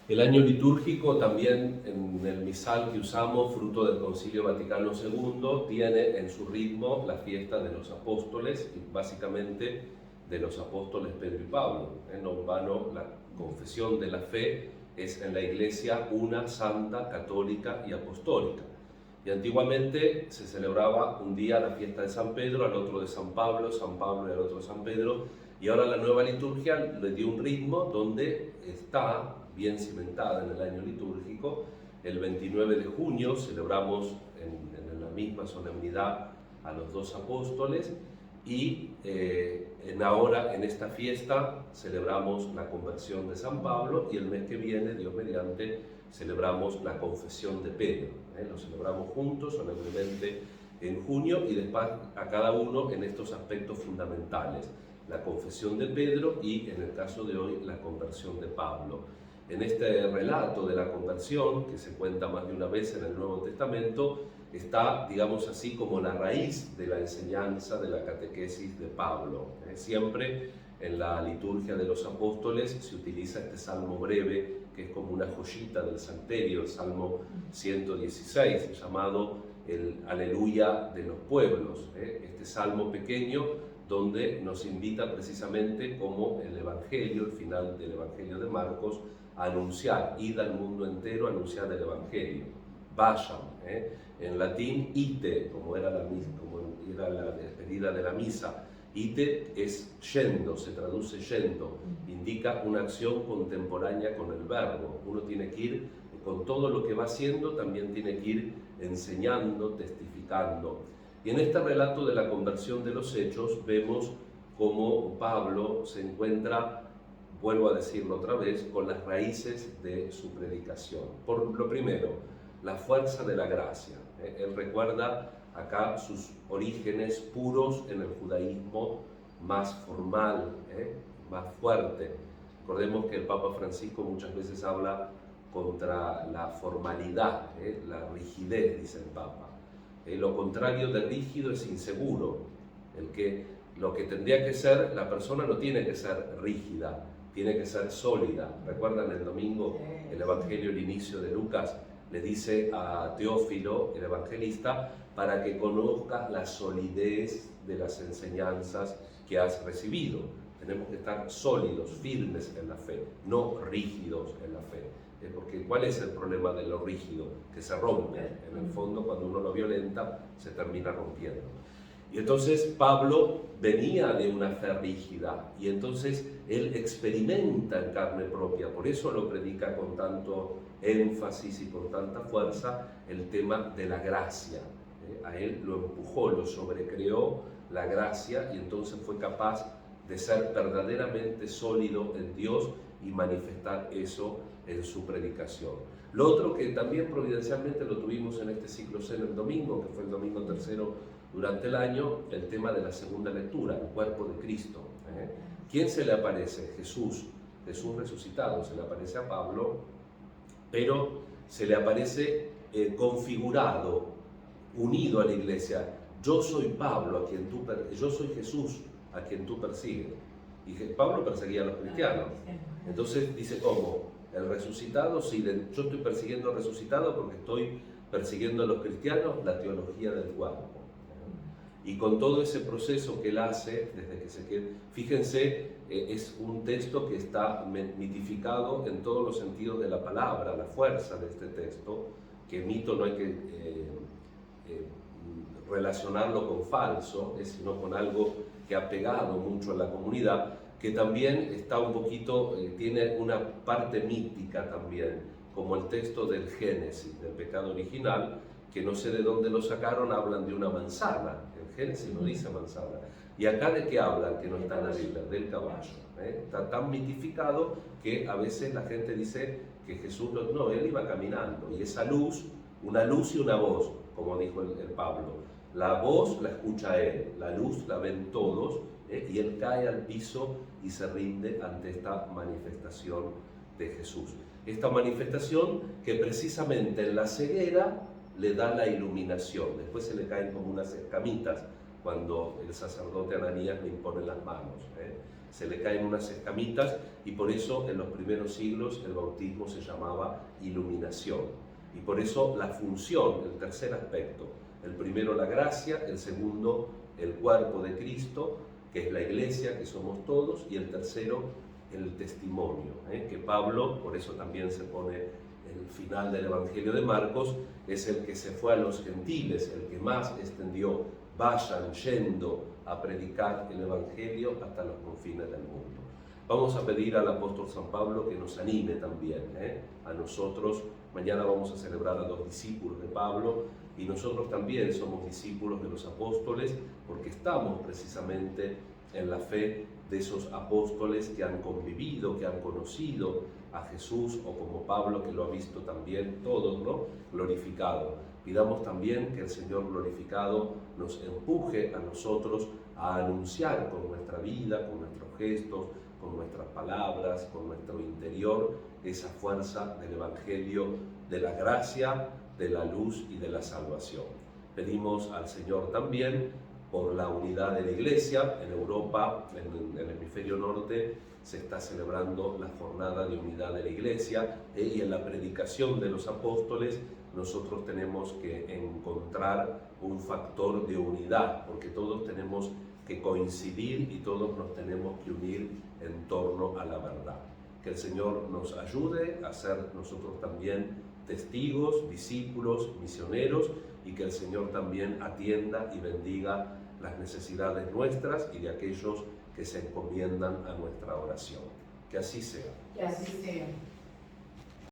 El año litúrgico también en el misal que usamos, fruto del Concilio Vaticano II, tiene en su ritmo la fiesta de los apóstoles, y básicamente de los apóstoles Pedro y Pablo. No en vano la confesión de la fe es en la Iglesia una, santa, católica y apostólica. Y antiguamente se celebraba un día la fiesta de San Pedro, al otro de San Pablo y al otro de San Pedro, y ahora la nueva liturgia le dio un ritmo donde está bien cimentada en el año litúrgico. El 29 de junio celebramos en la misma solemnidad a los dos apóstoles, y ahora en esta fiesta celebramos la conversión de San Pablo, y el mes que viene, Dios mediante, celebramos la confesión de Pedro. Lo celebramos juntos, solemnemente, en junio, y después a cada uno en estos aspectos fundamentales: la confesión de Pedro y, en el caso de hoy, la conversión de Pablo. En este relato de la conversión, que se cuenta más de una vez en el Nuevo Testamento, está, digamos así, como la raíz de la enseñanza de la catequesis de Pablo. Siempre en la liturgia de los apóstoles se utiliza este salmo breve, que es como una joyita del Salterio, el Salmo 116, llamado el Aleluya de los pueblos. Este salmo pequeño donde nos invita precisamente, como el Evangelio, el final del Evangelio de Marcos, a anunciar: id al mundo entero a anunciar el Evangelio. Vayan. En latín, ite, como era la despedida de la misa. Ite es yendo, se traduce yendo, indica una acción contemporánea con el verbo. Uno tiene que ir, con todo lo que va haciendo, también tiene que ir enseñando, testificando. Y en este relato de la conversión de los hechos vemos cómo Pablo se encuentra, vuelvo a decirlo otra vez, con las raíces de su predicación. Por lo primero, la fuerza de la gracia. Él recuerda acá sus orígenes puros en el judaísmo más formal, más fuerte. Recordemos que el Papa Francisco muchas veces habla contra la formalidad, la rigidez, dice el Papa. Lo contrario de rígido es inseguro. Lo que tendría que ser, la persona no tiene que ser rígida, tiene que ser sólida. ¿Recuerdan el domingo, el Evangelio, el inicio de Lucas? Le dice a Teófilo, el evangelista, para que conozcas la solidez de las enseñanzas que has recibido. Tenemos que estar sólidos, firmes en la fe, no rígidos en la fe. Porque ¿cuál es el problema de lo rígido? Que se rompe. En el fondo, cuando uno lo violenta, se termina rompiendo. Y entonces Pablo venía de una fe rígida, y entonces él experimenta en carne propia, por eso lo predica con tanto énfasis y con tanta fuerza, el tema de la gracia. A él lo empujó, lo sobrecreó la gracia, y entonces fue capaz de ser verdaderamente sólido en Dios y manifestar eso en su predicación. Lo otro que también providencialmente lo tuvimos en este ciclo C en el domingo, que fue el domingo tercero durante el año, el tema de la segunda lectura, el cuerpo de Cristo. ¿Quién se le aparece? Jesús resucitado. Se le aparece a Pablo, pero se le aparece configurado, unido a la iglesia. Yo soy Pablo, yo soy Jesús a quien tú persigues. Y Pablo perseguía a los cristianos. Entonces dice, ¿cómo? El resucitado, sí, yo estoy persiguiendo al resucitado porque estoy persiguiendo a los cristianos, la teología del cuerpo. Y con todo ese proceso que él hace, desde que se queda, fíjense, es un texto que está mitificado en todos los sentidos de la palabra, la fuerza de este texto, que mito no hay que relacionarlo con falso, sino con algo que ha pegado mucho a la comunidad, que también está un poquito, tiene una parte mítica también, como el texto del Génesis, del pecado original, que no sé de dónde lo sacaron, hablan de una manzana. El Génesis no dice manzana. ¿Y acá de qué hablan? Que no está en la Biblia, del caballo. Está tan mitificado que a veces la gente dice que Jesús no, él iba caminando, y esa luz, una luz y una voz, como dijo el Pablo. La voz la escucha él, la luz la ven todos, y él cae al piso y se rinde ante esta manifestación de Jesús. Esta manifestación que precisamente en la ceguera le da la iluminación. Después se le caen como unas escamitas cuando el sacerdote Ananías le impone las manos. se le caen unas escamitas y por eso en los primeros siglos el bautismo se llamaba iluminación. Y por eso la función, el tercer aspecto, el primero la gracia, el segundo el cuerpo de Cristo, que es la iglesia, que somos todos, y el tercero el testimonio, que Pablo, por eso también se pone el final del Evangelio de Marcos, es el que se fue a los gentiles, el que más extendió, vayan yendo a predicar el Evangelio hasta los confines del mundo. Vamos a pedir al apóstol San Pablo que nos anime también, a nosotros. Mañana vamos a celebrar a los discípulos de Pablo y nosotros también somos discípulos de los apóstoles porque estamos precisamente en la fe de esos apóstoles que han convivido, que han conocido a Jesús, o como Pablo que lo ha visto también todos, ¿no? Glorificado. Pidamos también que el Señor glorificado nos empuje a nosotros a anunciar con nuestra vida, con nuestros gestos, con nuestras palabras, con nuestro interior, esa fuerza del Evangelio, de la gracia, de la luz y de la salvación. Pedimos al Señor también por la unidad de la Iglesia. En Europa, en el hemisferio norte, se está celebrando la jornada de unidad de la Iglesia, y en la predicación de los apóstoles nosotros tenemos que encontrar un factor de unidad, porque todos tenemos que coincidir y todos nos tenemos que unir en torno a la verdad. Que el Señor nos ayude a ser nosotros también testigos, discípulos, misioneros, y que el Señor también atienda y bendiga las necesidades nuestras y de aquellos que se encomiendan a nuestra oración. Que así sea. Que así sea.